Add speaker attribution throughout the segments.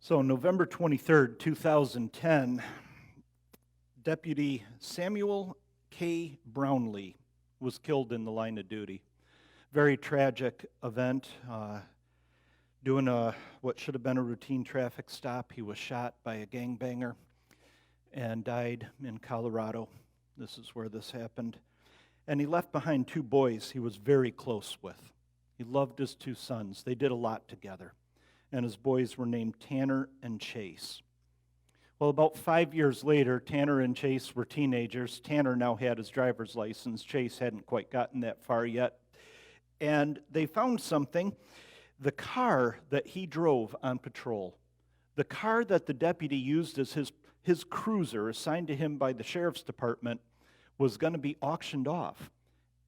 Speaker 1: So November 23rd, 2010, Deputy Samuel K. Brownlee was killed in the line of duty. Very tragic event. Doing what should have been a routine traffic stop, he was shot by a gangbanger and died in Colorado. This is where this happened. And he left behind two boys he was very close with. He loved his two sons. They did a lot together. And his boys were named Tanner and Chase. Well, about 5 years later, Tanner and Chase were teenagers. Tanner now had his driver's license. Chase hadn't quite gotten that far yet. And they found something. The car that he drove on patrol, the car that the deputy used as his cruiser assigned to him by the sheriff's department, was going to be auctioned off.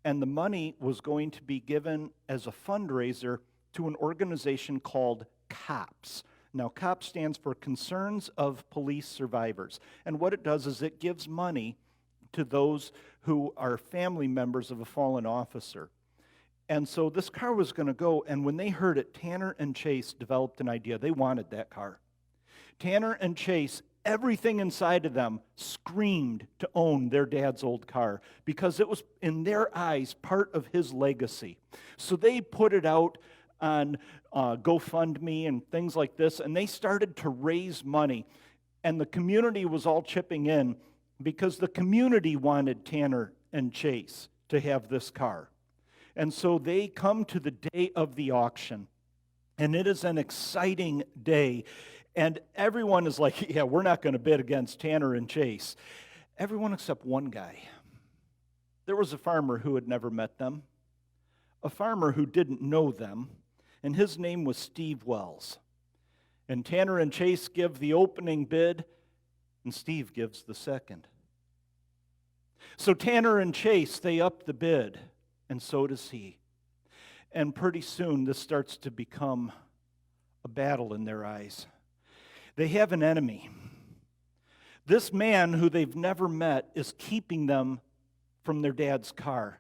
Speaker 1: And the money was going to be given as a fundraiser to an organization called COPS. Now, COPS stands for Concerns of Police Survivors. And what it does is it gives money to those who are family members of a fallen officer. And so this car was going to go, and when they heard it, Tanner and Chase developed an idea. They wanted that car. Tanner and Chase, everything inside of them screamed to own their dad's old car because it was, in their eyes, part of his legacy. So they put it out on GoFundMe and things like this, and they started to raise money. And the community was all chipping in because the community wanted Tanner and Chase to have this car. And so they come to the day of the auction, and it is an exciting day. And everyone is like, yeah, we're not going to bid against Tanner and Chase. Everyone except one guy. There was a farmer who had never met them, a farmer who didn't know them, and his name was Steve Wells. And Tanner and Chase give the opening bid, and Steve gives the second. So Tanner and Chase, they up the bid, and so does he. And pretty soon this starts to become a battle in their eyes. They have an enemy. This man who they've never met is keeping them from their dad's car.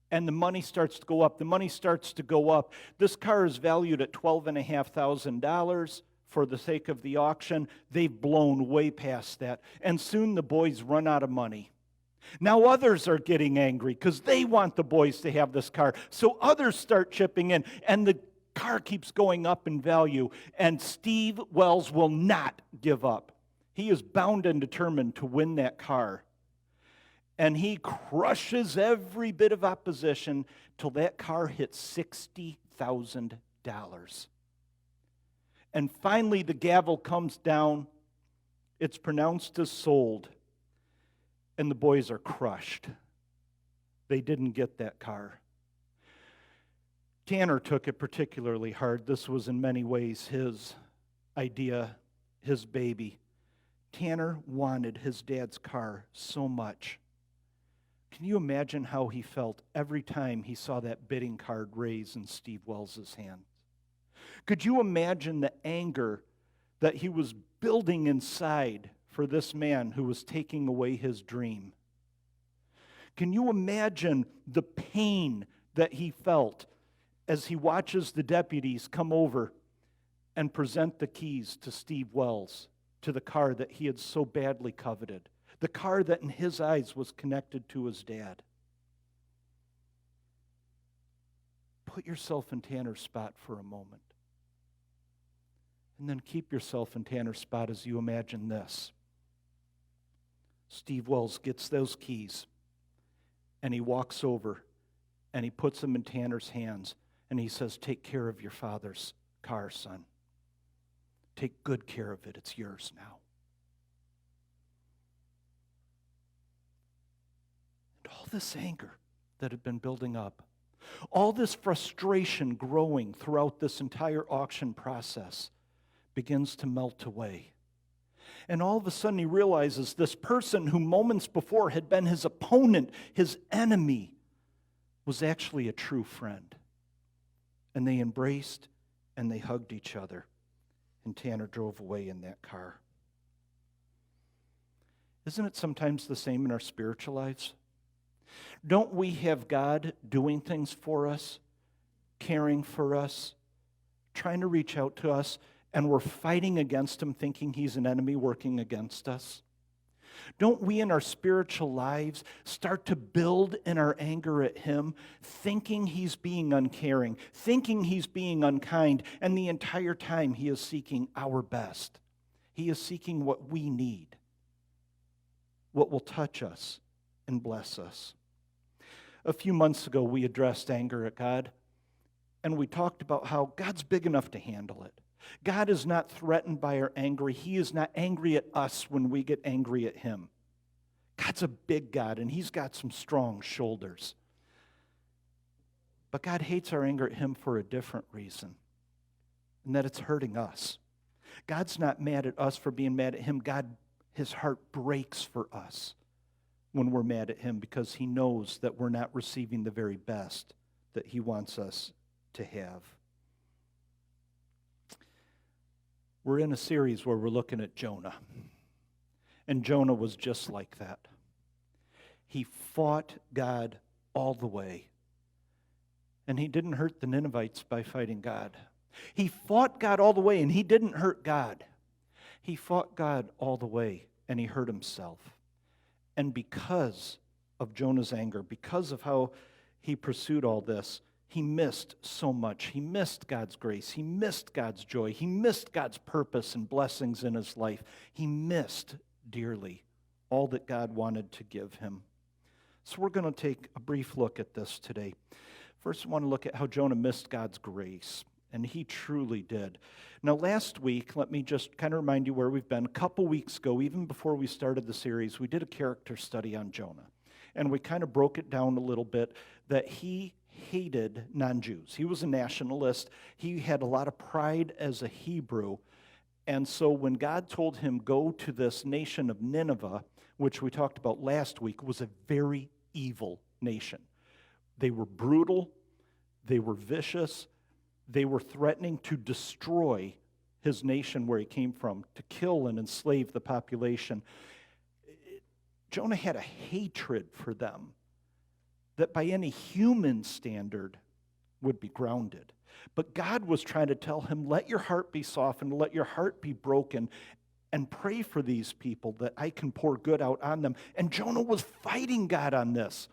Speaker 1: And the money starts to go up. The money starts to go up. This car is valued at $12,500 for the sake of the auction. They've blown way past that. And soon the boys run out of money. Now others are getting angry because they want the boys to have this car. So others start chipping in. And the car keeps going up in value. And Steve Wells will not give up. He is bound and determined to win that car. And he crushes every bit of opposition till that car hits $60,000. And finally the gavel comes down. It's pronounced as sold. And the boys are crushed. They didn't get that car. Tanner took it particularly hard. This was in many ways his idea, his baby. Tanner wanted his dad's car so much. Can you imagine how he felt every time he saw that bidding card raise in Steve Wells' hand? Could you imagine the anger that he was building inside for this man who was taking away his dream? Can you imagine the pain that he felt as he watches the deputies come over and present the keys to Steve Wells, to the car that he had so badly coveted? The car that in his eyes was connected to his dad. Put yourself in Tanner's spot for a moment. And then keep yourself in Tanner's spot as you imagine this. Steve Wells gets those keys, and he walks over, and he puts them in Tanner's hands, and he says, "Take care of your father's car, son. Take good care of it. It's yours now." All this anger that had been building up, all this frustration growing throughout this entire auction process begins to melt away. And all of a sudden he realizes this person who moments before had been his opponent, his enemy, was actually a true friend. And they embraced and they hugged each other. And Tanner drove away in that car. Isn't it sometimes the same in our spiritual lives? Don't we have God doing things for us, caring for us, trying to reach out to us, and we're fighting against him, thinking he's an enemy working against us? Don't we in our spiritual lives start to build in our anger at him, thinking he's being uncaring, thinking he's being unkind, and the entire time he is seeking our best. He is seeking what we need, what will touch us and bless us. A few months ago, we addressed anger at God, and we talked about how God's big enough to handle it. God is not threatened by our anger. He is not angry at us when we get angry at him. God's a big God, and he's got some strong shoulders. But God hates our anger at him for a different reason, and that it's hurting us. God's not mad at us for being mad at him. His heart breaks for us when we're mad at him because he knows that we're not receiving the very best that he wants us to have. We're in a series where we're looking at Jonah. And Jonah was just like that. He fought God all the way. And he didn't hurt the Ninevites by fighting God. He fought God all the way, and he didn't hurt God. He fought God all the way, and he hurt himself. And because of Jonah's anger, because of how he pursued all this, he missed so much. He missed God's grace. He missed God's joy. He missed God's purpose and blessings in his life. He missed dearly all that God wanted to give him. So we're going to take a brief look at this today. First, I want to look at how Jonah missed God's grace. And he truly did. Now, last week, let me just kind of remind you where we've been. A couple weeks ago, even before we started the series, we did a character study on Jonah. And we kind of broke it down a little bit that he hated non-Jews. He was a nationalist. He had a lot of pride as a Hebrew. And so when God told him, go to this nation of Nineveh, which we talked about last week, was a very evil nation. They were brutal. They were vicious. They were threatening to destroy his nation where he came from, to kill and enslave the population. Jonah had a hatred for them that by any human standard would be grounded. But God was trying to tell him, let your heart be softened, let your heart be broken, and pray for these people that I can pour good out on them. And Jonah was fighting God on this.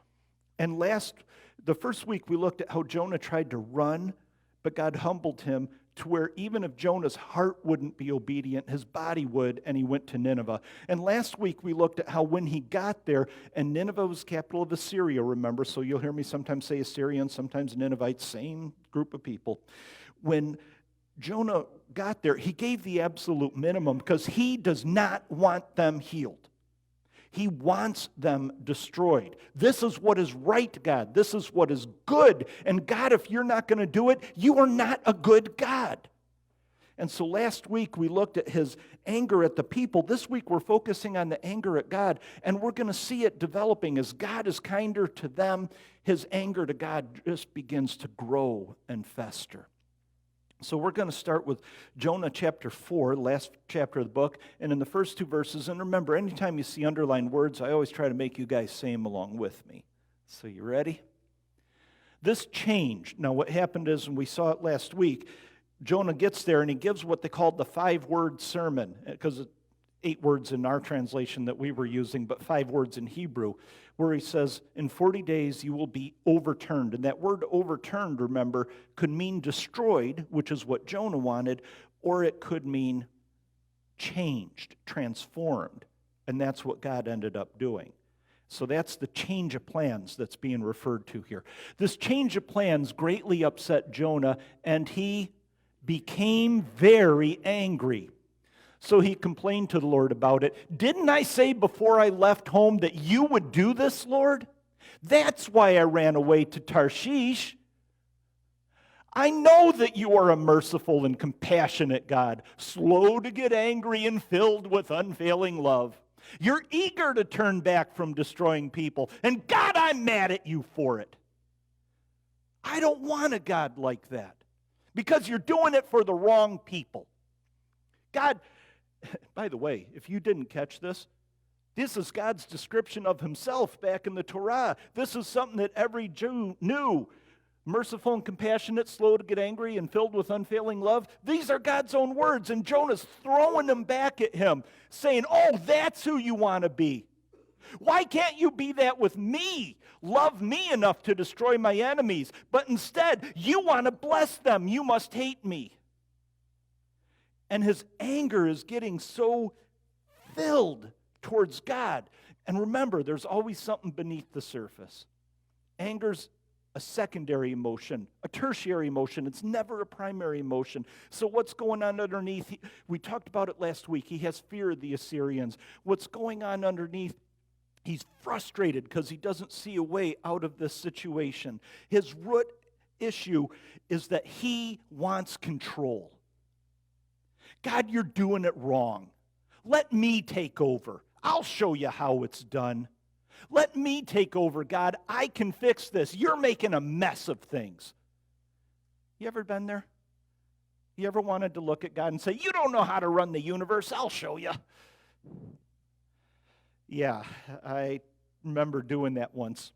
Speaker 1: And the first week we looked at how Jonah tried to run, but God humbled him to where even if Jonah's heart wouldn't be obedient, his body would, and he went to Nineveh. And last week we looked at how when he got there, and Nineveh was capital of Assyria, remember, so you'll hear me sometimes say Assyrians, sometimes Ninevites, same group of people. When Jonah got there, he gave the absolute minimum because he does not want them healed. He wants them destroyed. This is what is right, God. This is what is good. And God, if you're not going to do it, you are not a good God. And so last week we looked at his anger at the people. This week we're focusing on the anger at God. And we're going to see it developing. As God is kinder to them, his anger to God just begins to grow and fester. So we're going to start with Jonah chapter 4, last chapter of the book, and in the first two verses, and remember, anytime you see underlined words, I always try to make you guys say them along with me. So you ready? This changed. Now what happened is, and we saw it last week, Jonah gets there and he gives what they called the 5-word sermon, because it's 8 words in our translation that we were using, but 5 words in Hebrew, where he says, in 40 days you will be overturned. And that word overturned, remember, could mean destroyed, which is what Jonah wanted, or it could mean changed, transformed. And that's what God ended up doing. So that's the change of plans that's being referred to here. This change of plans greatly upset Jonah, and he became very angry. So he complained to the Lord about it. Didn't I say before I left home that you would do this, Lord? That's why I ran away to Tarshish. I know that you are a merciful and compassionate God, slow to get angry and filled with unfailing love. You're eager to turn back from destroying people, and God, I'm mad at you for it. I don't want a God like that, because you're doing it for the wrong people. God, by the way, if you didn't catch this, this is God's description of himself back in the Torah. This is something that every Jew knew. Merciful and compassionate, slow to get angry, and filled with unfailing love. These are God's own words, and Jonah's throwing them back at him, saying, oh, that's who you want to be. Why can't you be that with me? Love me enough to destroy my enemies, but instead, you want to bless them. You must hate me. And his anger is getting so filled towards God. And remember, there's always something beneath the surface. Anger's a secondary emotion, a tertiary emotion. It's never a primary emotion. So what's going on underneath? We talked about it last week. He has fear of the Assyrians. What's going on underneath? He's frustrated because he doesn't see a way out of this situation. His root issue is that he wants control. God, you're doing it wrong. Let me take over. I'll show you how it's done. Let me take over, God. I can fix this. You're making a mess of things. You ever been there? You ever wanted to look at God and say, you don't know how to run the universe. I'll show you. Yeah, I remember doing that once.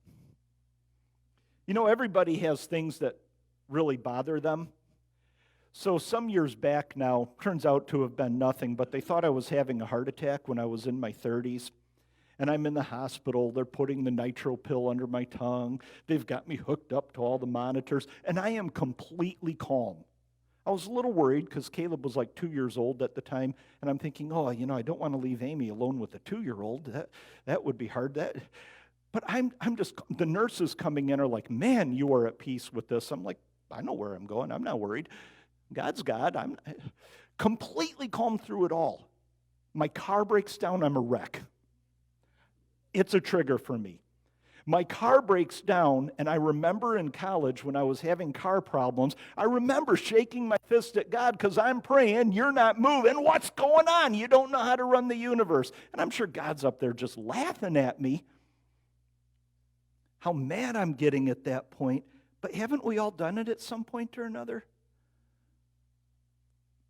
Speaker 1: You know, everybody has things that really bother them. So some years back now, turns out to have been nothing, but they thought I was having a heart attack when I was in my 30s. And I'm in the hospital. They're putting the nitro pill under my tongue. They've got me hooked up to all the monitors. And I am completely calm. I was a little worried because Caleb was like 2 years old at the time. And I'm thinking, oh, you know, I don't want to leave Amy alone with a 2-year-old. That would be hard. But I'm just, the nurses coming in are like, man, you are at peace with this. I'm like, I know where I'm going. I'm not worried. God's God. I'm completely calm through it all. My car breaks down. I'm a wreck. It's a trigger for me. My car breaks down, and I remember in college when I was having car problems, I remember shaking my fist at God because I'm praying, you're not moving. What's going on? You don't know how to run the universe. And I'm sure God's up there just laughing at me. How mad I'm getting at that point. But haven't we all done it at some point or another?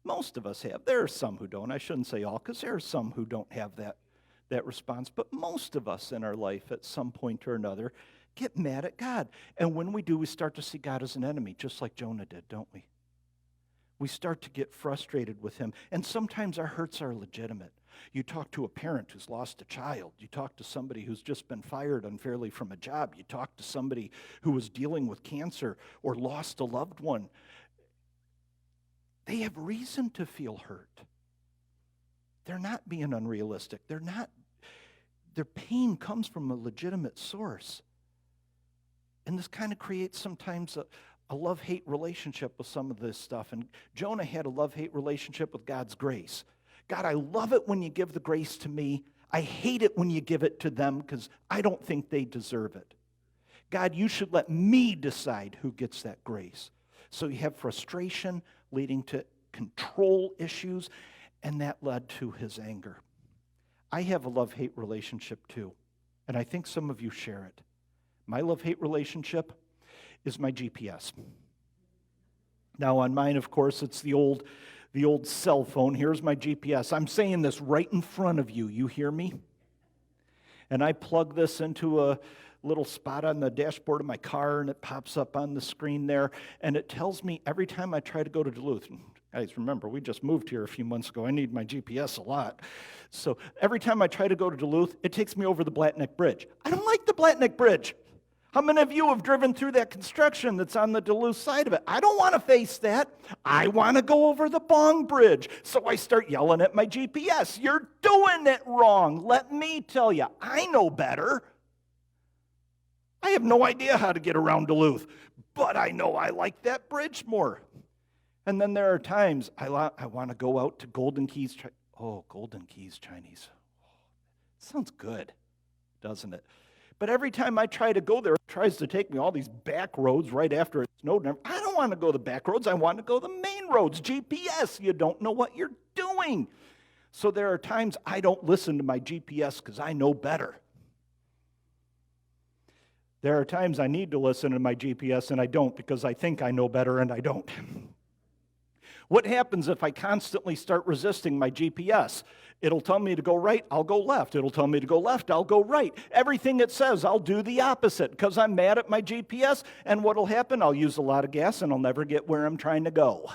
Speaker 1: Most of us have. There are some who don't. I shouldn't say all, because there are some who don't have that response. But most of us in our life at some point or another get mad at God. And when we do, we start to see God as an enemy, just like Jonah did, don't we? We start to get frustrated with him. And sometimes our hurts are legitimate. You talk to a parent who's lost a child. You talk to somebody who's just been fired unfairly from a job. You talk to somebody who was dealing with cancer or lost a loved one. They have reason to feel hurt. They're not being unrealistic. Their pain comes from a legitimate source. And this kind of creates sometimes a love-hate relationship with some of this stuff. And Jonah had a love-hate relationship with God's grace. God, I love it when you give the grace to me. I hate it when you give it to them because I don't think they deserve it. God, you should let me decide who gets that grace. So you have frustration leading to control issues, and that led to his anger. I have a love-hate relationship too, and I think some of you share it. My love-hate relationship is my GPS. Now on mine, of course, it's the old cell phone. Here's my GPS. I'm saying this right in front of you. You hear me? And I plug this into a little spot on the dashboard of my car, and it pops up on the screen there, and it tells me every time I try to go to Duluth. Guys, remember, we just moved here a few months ago. I need my GPS a lot. So every time I try to go to Duluth, it takes me over the Blattneck Bridge. I don't like the Blattneck Bridge. How many of you have driven through that construction that's on the Duluth side of it? I don't want to face that. I want to go over the Bong Bridge. So I start yelling at my GPS. You're doing it wrong. Let me tell you, I know better. I have no idea how to get around Duluth, but I know I like that bridge more. And then there are times I want to go out to Golden Keys. Golden Keys Chinese. Sounds good, doesn't it? But every time I try to go there, it tries to take me all these back roads right after it snowed. I don't want to go the back roads. I want to go the main roads. GPS, you don't know what you're doing. So there are times I don't listen to my GPS because I know better. There are times I need to listen to my GPS and I don't because I think I know better and I don't. What happens if I constantly start resisting my GPS? It'll tell me to go right, I'll go left. It'll tell me to go left, I'll go right. Everything it says, I'll do the opposite because I'm mad at my GPS. And what'll happen? I'll use a lot of gas and I'll never get where I'm trying to go.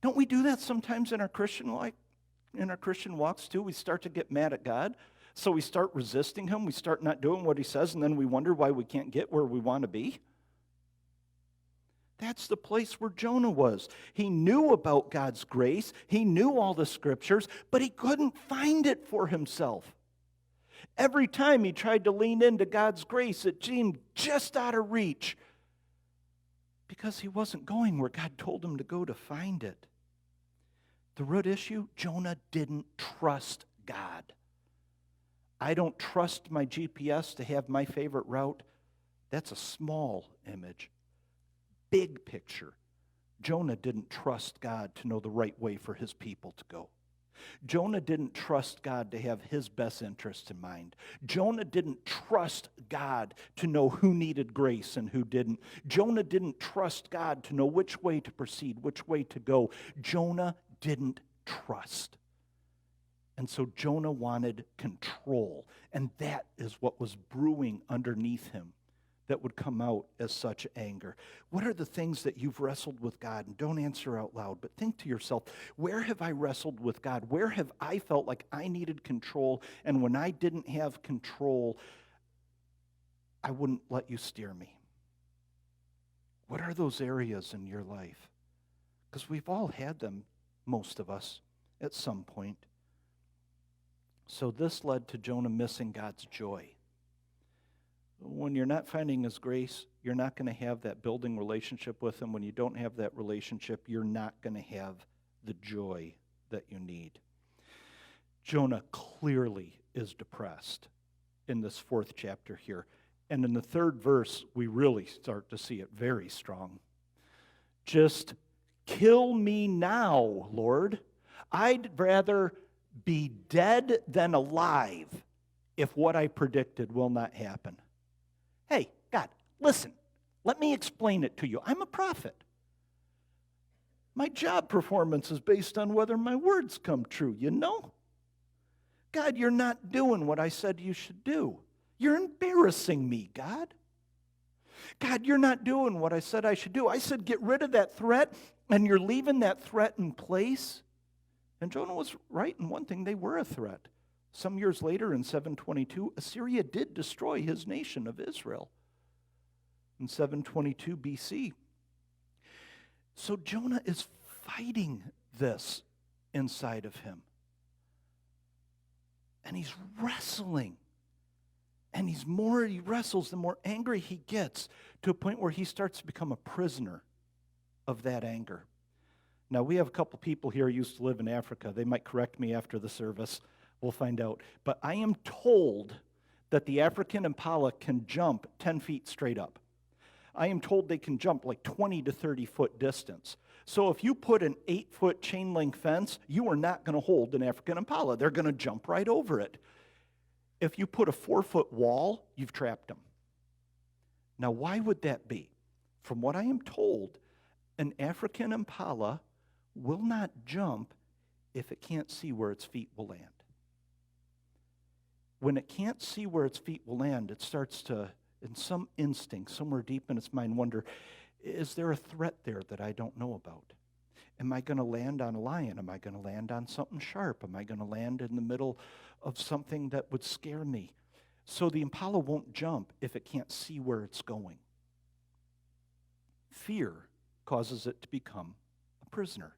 Speaker 1: Don't we do that sometimes in our Christian life? In our Christian walks too? We start to get mad at God. So we start resisting Him. We start not doing what He says, and then we wonder why we can't get where we want to be. That's the place where Jonah was. He knew about God's grace. He knew all the scriptures, but he couldn't find it for himself. Every time he tried to lean into God's grace, it seemed just out of reach because he wasn't going where God told him to go to find it. The root issue, Jonah didn't trust God. I don't trust my GPS to have my favorite route. That's a small image. Big picture, Jonah didn't trust God to know the right way for his people to go. Jonah didn't trust God to have his best interest in mind. Jonah didn't trust God to know who needed grace and who didn't. Jonah didn't trust God to know which way to proceed, which way to go. Jonah didn't trust. And so Jonah wanted control, and that is what was brewing underneath him that would come out as such anger. What are the things that you've wrestled with God? And don't answer out loud, but think to yourself, where have I wrestled with God? Where have I felt like I needed control, and when I didn't have control, I wouldn't let you steer me? What are those areas in your life? Because we've all had them, most of us, at some point. So this led to Jonah missing God's joy. When you're not finding His grace, you're not going to have that building relationship with Him. When you don't have that relationship, you're not going to have the joy that you need. Jonah clearly is depressed in this 4th chapter here. And in the 3rd verse, we really start to see it very strong. Just kill me now, Lord. I'd rather be dead than alive if what I predicted will not happen. Hey, God, listen, let me explain it to you. I'm a prophet. My job performance is based on whether my words come true, you know? God, you're not doing what I said you should do. You're embarrassing me, God. God, you're not doing what I said I should do. I said get rid of that threat, and you're leaving that threat in place. And Jonah was right in one thing, they were a threat. Some years later, in 722, Assyria did destroy his nation of Israel. In 722 BC. So Jonah is fighting this inside of him. And he's wrestling. And the more he wrestles, the more angry he gets, to a point where he starts to become a prisoner of that anger. Now, we have a couple people here who used to live in Africa. They might correct me after the service. We'll find out. But I am told that the African impala can jump 10 feet straight up. I am told they can jump like 20 to 30 foot distance. So if you put an 8-foot chain link fence, you are not going to hold an African impala. They're going to jump right over it. If you put a 4-foot wall, you've trapped them. Now, why would that be? From what I am told, an African impala will not jump if it can't see where its feet will land. When it can't see where its feet will land, it starts to, in some instinct, somewhere deep in its mind, wonder, is there a threat there that I don't know about? Am I going to land on a lion? Am I going to land on something sharp? Am I going to land in the middle of something that would scare me? So the impala won't jump if it can't see where it's going. Fear causes it to become a prisoner.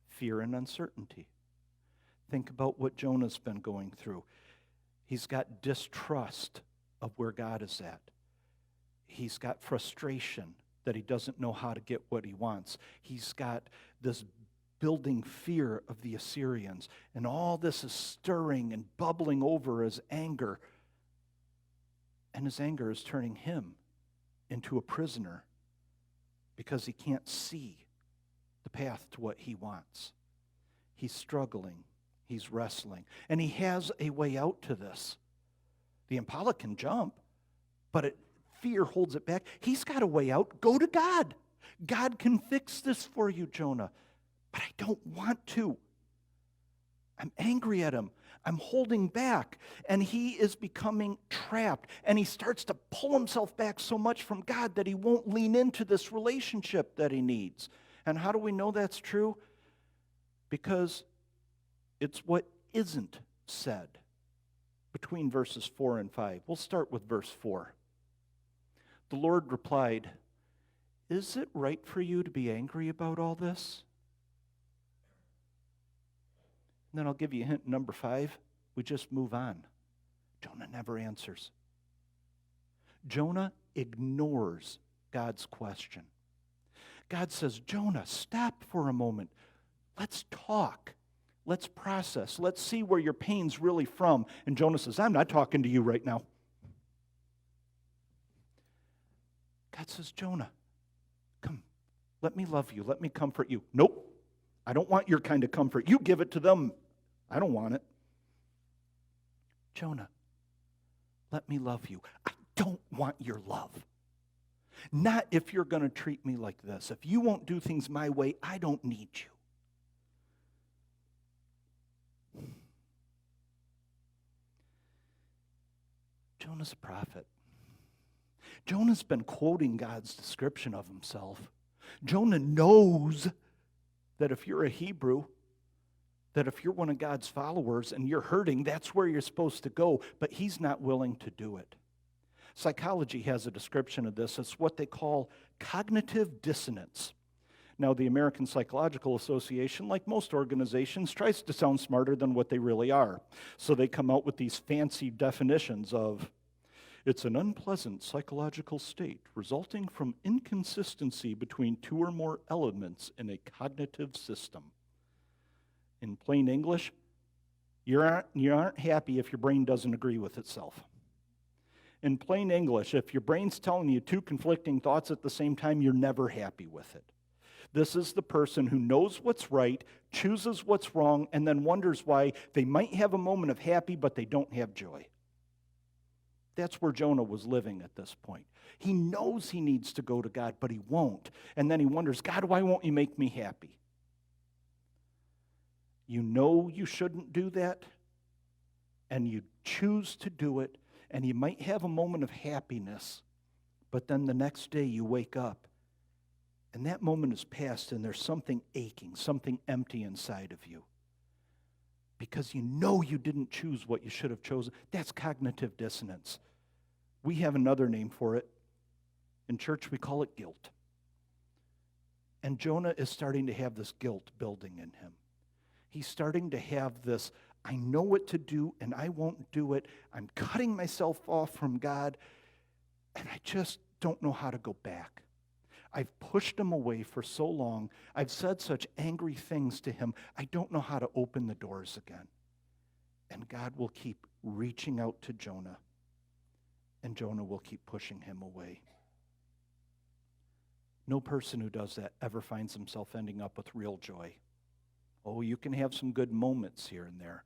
Speaker 1: Fear and uncertainty. Think about what Jonah's been going through. He's got distrust of where God is at. He's got frustration that he doesn't know how to get what he wants. He's got this building fear of the Assyrians. And all this is stirring and bubbling over as anger. And his anger is turning him into a prisoner because he can't see the path to what he wants. He's struggling. He's wrestling. And he has a way out to this. The impala can jump, but fear holds it back. He's got a way out. Go to God. God can fix this for you, Jonah, but I don't want to. I'm angry at him. I'm holding back, and he is becoming trapped, and he starts to pull himself back so much from God that he won't lean into this relationship that he needs. And how do we know that's true? Because it's what isn't said between verses 4 and 5. We'll start with verse 4. The Lord replied, "Is it right for you to be angry about all this?" And then I'll give you a hint, number 5. We just move on. Jonah never answers. Jonah ignores God's question. God says, "Jonah, stop for a moment. Let's talk. Let's process. Let's see where your pain's really from." And Jonah says, "I'm not talking to you right now." God says, "Jonah, come, let me love you. Let me comfort you." "Nope, I don't want your kind of comfort. You give it to them. I don't want it." "Jonah, let me love you." "I don't want your love. Not if you're going to treat me like this. If you won't do things my way, I don't need you." Jonah's a prophet. Jonah's been quoting God's description of himself. Jonah knows that if you're a Hebrew, that if you're one of God's followers and you're hurting, that's where you're supposed to go, but he's not willing to do it. Psychology has a description of this. It's what they call cognitive dissonance. Now, the American Psychological Association, like most organizations, tries to sound smarter than what they really are. So they come out with these fancy definitions of, it's an unpleasant psychological state resulting from inconsistency between two or more elements in a cognitive system. In plain English, you aren't happy if your brain doesn't agree with itself. In plain English, if your brain's telling you two conflicting thoughts at the same time, you're never happy with it. This is the person who knows what's right, chooses what's wrong, and then wonders why they might have a moment of happy, but they don't have joy. That's where Jonah was living at this point. He knows he needs to go to God, but he won't. And then he wonders, "God, why won't you make me happy?" You know you shouldn't do that, and you choose to do it, and you might have a moment of happiness, but then the next day you wake up, and that moment is past, and there's something aching, something empty inside of you. Because you know you didn't choose what you should have chosen. That's cognitive dissonance. We have another name for it. In church, we call it guilt. And Jonah is starting to have this guilt building in him. He's starting to have this, I know what to do and I won't do it. I'm cutting myself off from God and I just don't know how to go back. I've pushed him away for so long. I've said such angry things to him. I don't know how to open the doors again. And God will keep reaching out to Jonah, and Jonah will keep pushing him away. No person who does that ever finds himself ending up with real joy. Oh, you can have some good moments here and there,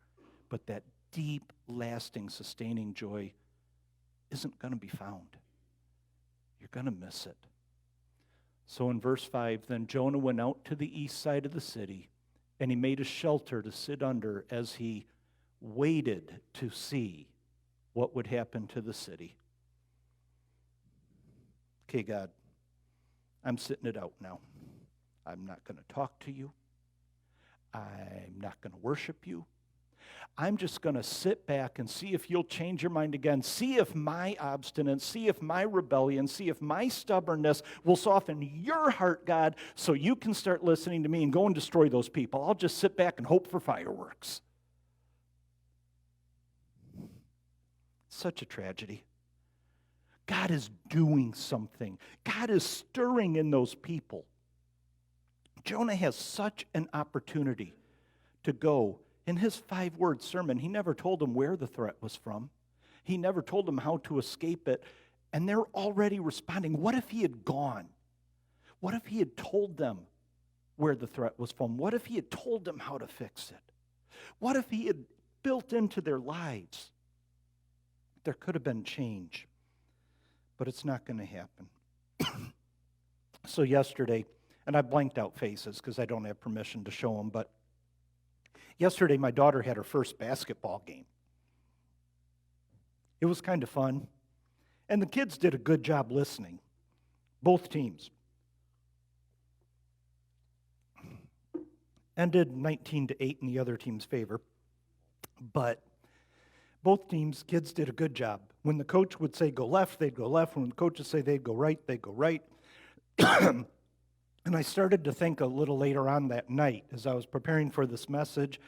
Speaker 1: but that deep, lasting, sustaining joy isn't going to be found. You're going to miss it. So in verse 5, then Jonah went out to the east side of the city, and he made a shelter to sit under as he waited to see what would happen to the city. Okay, God, I'm sitting it out now. I'm not going to talk to you. I'm not going to worship you. I'm just going to sit back and see if you'll change your mind again. See if my obstinance, see if my rebellion, see if my stubbornness will soften your heart, God, so you can start listening to me and go and destroy those people. I'll just sit back and hope for fireworks. Such a tragedy. God is doing something. God is stirring in those people. Jonah has such an opportunity to go. In his 5-word sermon, he never told them where the threat was from. He never told them how to escape it. And they're already responding. What if he had gone? What if he had told them where the threat was from? What if he had told them how to fix it? What if he had built into their lives? There could have been change. But it's not going to happen. So yesterday, and I blanked out faces because I don't have permission to show them, but yesterday my daughter had her first basketball game. It was kind of fun, and the kids did a good job listening, both teams. Ended 19-8 in the other team's favor, but both teams, kids did a good job. When the coach would say go left, they'd go left. When the coach would say they'd go right, they'd go right. And I started to think a little later on that night, as I was preparing for this message,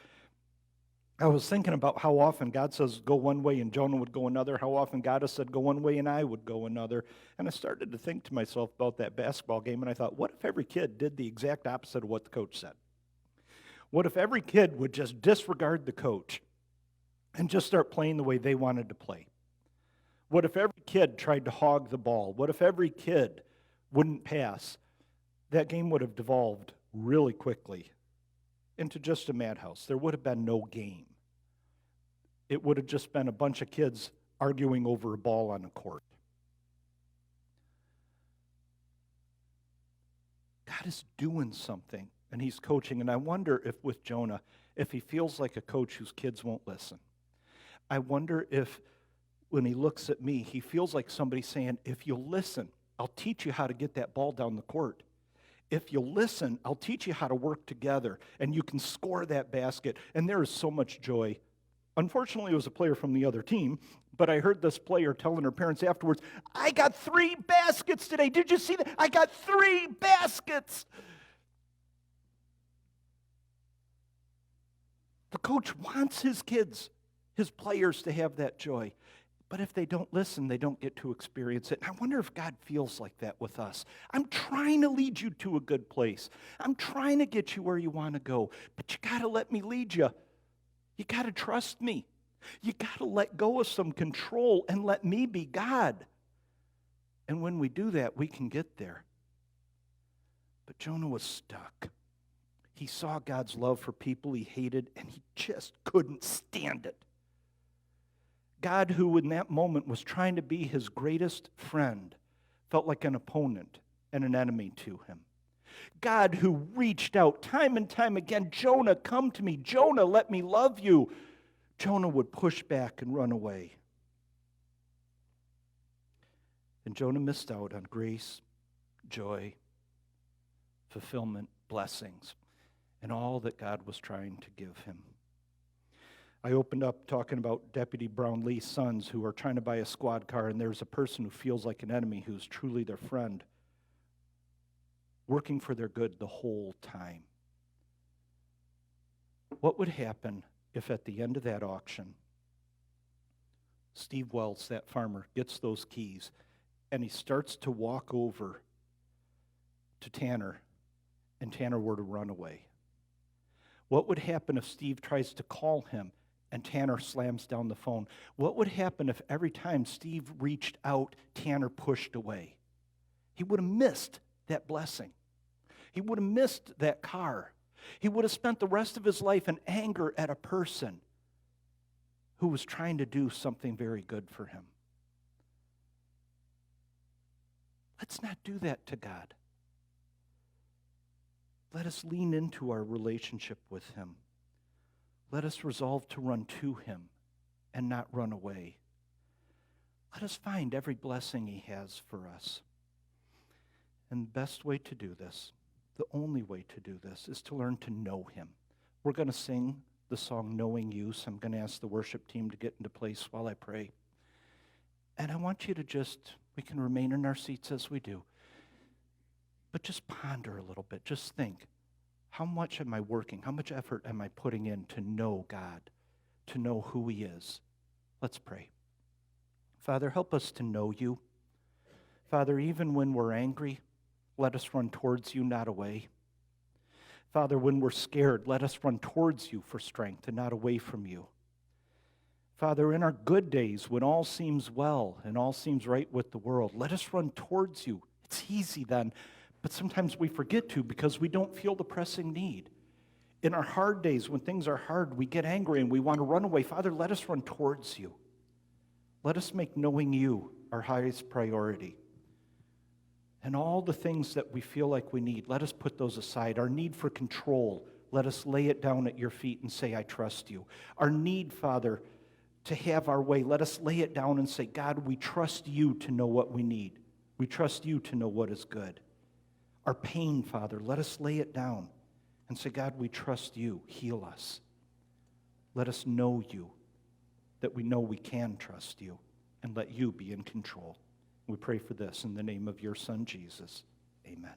Speaker 1: I was thinking about how often God says go one way and Jonah would go another, how often God has said go one way and I would go another. And I started to think to myself about that basketball game, and I thought, what if every kid did the exact opposite of what the coach said? What if every kid would just disregard the coach and just start playing the way they wanted to play? What if every kid tried to hog the ball? What if every kid wouldn't pass? That game would have devolved really quickly into just a madhouse. There would have been no game. It would have just been a bunch of kids arguing over a ball on a court. God is doing something, and he's coaching. And I wonder if with Jonah, if he feels like a coach whose kids won't listen. I wonder if when he looks at me, he feels like somebody saying, if you'll listen, I'll teach you how to get that ball down the court. If you'll listen, I'll teach you how to work together, and you can score that basket. And there is so much joy. Unfortunately, it was a player from the other team, but I heard this player telling her parents afterwards, I got 3 baskets today. Did you see that? I got 3 baskets. The coach wants his kids, his players, to have that joy. But if they don't listen, they don't get to experience it. And I wonder if God feels like that with us. I'm trying to lead you to a good place. I'm trying to get you where you want to go. But you got to let me lead you. You got to trust me. You got to let go of some control and let me be God. And when we do that, we can get there. But Jonah was stuck. He saw God's love for people he hated, and he just couldn't stand it. God, who in that moment was trying to be his greatest friend, felt like an opponent and an enemy to him. God, who reached out time and time again, Jonah, come to me. Jonah, let me love you. Jonah would push back and run away. And Jonah missed out on grace, joy, fulfillment, blessings, and all that God was trying to give him. I opened up talking about Deputy Brownlee's sons who are trying to buy a squad car, and there's a person who feels like an enemy who's truly their friend, working for their good the whole time. What would happen if at the end of that auction, Steve Wells, that farmer, gets those keys, and he starts to walk over to Tanner, and Tanner were to run away? What would happen if Steve tries to call him and Tanner slams down the phone? What would happen if every time Steve reached out, Tanner pushed away? He would have missed that blessing. He would have missed that car. He would have spent the rest of his life in anger at a person who was trying to do something very good for him. Let's not do that to God. Let us lean into our relationship with him. Let us resolve to run to him and not run away. Let us find every blessing he has for us. And the best way to do this, the only way to do this, is to learn to know him. We're going to sing the song Knowing You, so I'm going to ask the worship team to get into place while I pray. And I want you to we can remain in our seats as we do, but just ponder a little bit. Just think, how much am I working? How much effort am I putting in to know God, to know who he is? Let's pray. Father, help us to know you. Father, even when we're angry, let us run towards you, not away. Father, when we're scared, let us run towards you for strength and not away from you. Father, in our good days, when all seems well and all seems right with the world, let us run towards you. It's easy then, but sometimes we forget to because we don't feel the pressing need. In our hard days, when things are hard, we get angry and we want to run away. Father, let us run towards you. Let us make knowing you our highest priority. And all the things that we feel like we need, let us put those aside. Our need for control, let us lay it down at your feet and say, I trust you. Our need, Father, to have our way, let us lay it down and say, God, we trust you to know what we need. We trust you to know what is good. Our pain, Father, let us lay it down and say, God, we trust you. Heal us. Let us know you, that we know we can trust you, and let you be in control. We pray for this in the name of your Son, Jesus. Amen.